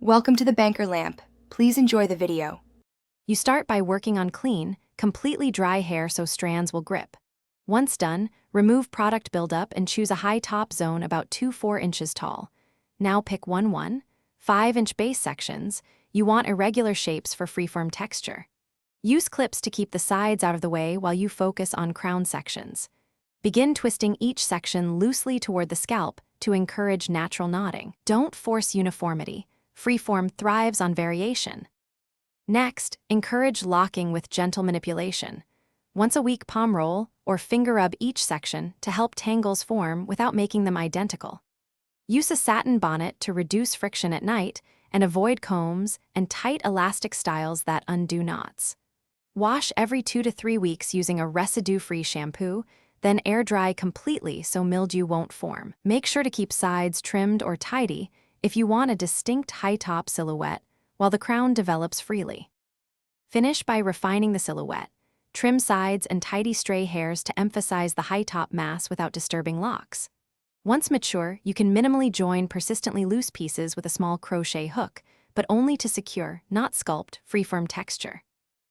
Welcome to the Banker Lamp. Please enjoy the video. You start by working on clean, completely dry hair so strands will grip. Once done, remove product buildup and choose a high top zone about 2-4 inches tall. Now pick 5-inch base sections. You want irregular shapes for freeform texture. Use clips to keep the sides out of the way while you focus on crown sections. Begin twisting each section loosely toward the scalp to encourage natural knotting. Don't force uniformity. Freeform thrives on variation. Next, encourage locking with gentle manipulation. Once a week palm roll or finger rub each section to help tangles form without making them identical. Use a satin bonnet to reduce friction at night and avoid combs and tight elastic styles that undo knots. Wash every 2 to 3 weeks using a residue-free shampoo, then air dry completely so mildew won't form. Make sure to keep sides trimmed or tidy if you want a distinct high-top silhouette while the crown develops freely. Finish by refining the silhouette. Trim sides and tidy stray hairs to emphasize the high-top mass without disturbing locks. Once mature, you can minimally join persistently loose pieces with a small crochet hook, but only to secure, not sculpt, freeform texture.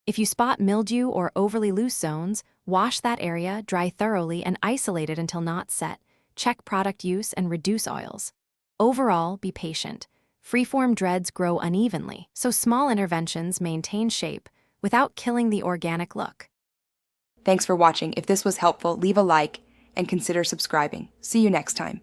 If you spot mildew or overly loose zones, wash that area, dry thoroughly, and isolate it until knots set. Check product use and reduce oils. Overall, be patient. Freeform dreads grow unevenly, so small interventions maintain shape without killing the organic look. Thanks for watching. If this was helpful, leave a like and consider subscribing. See you next time.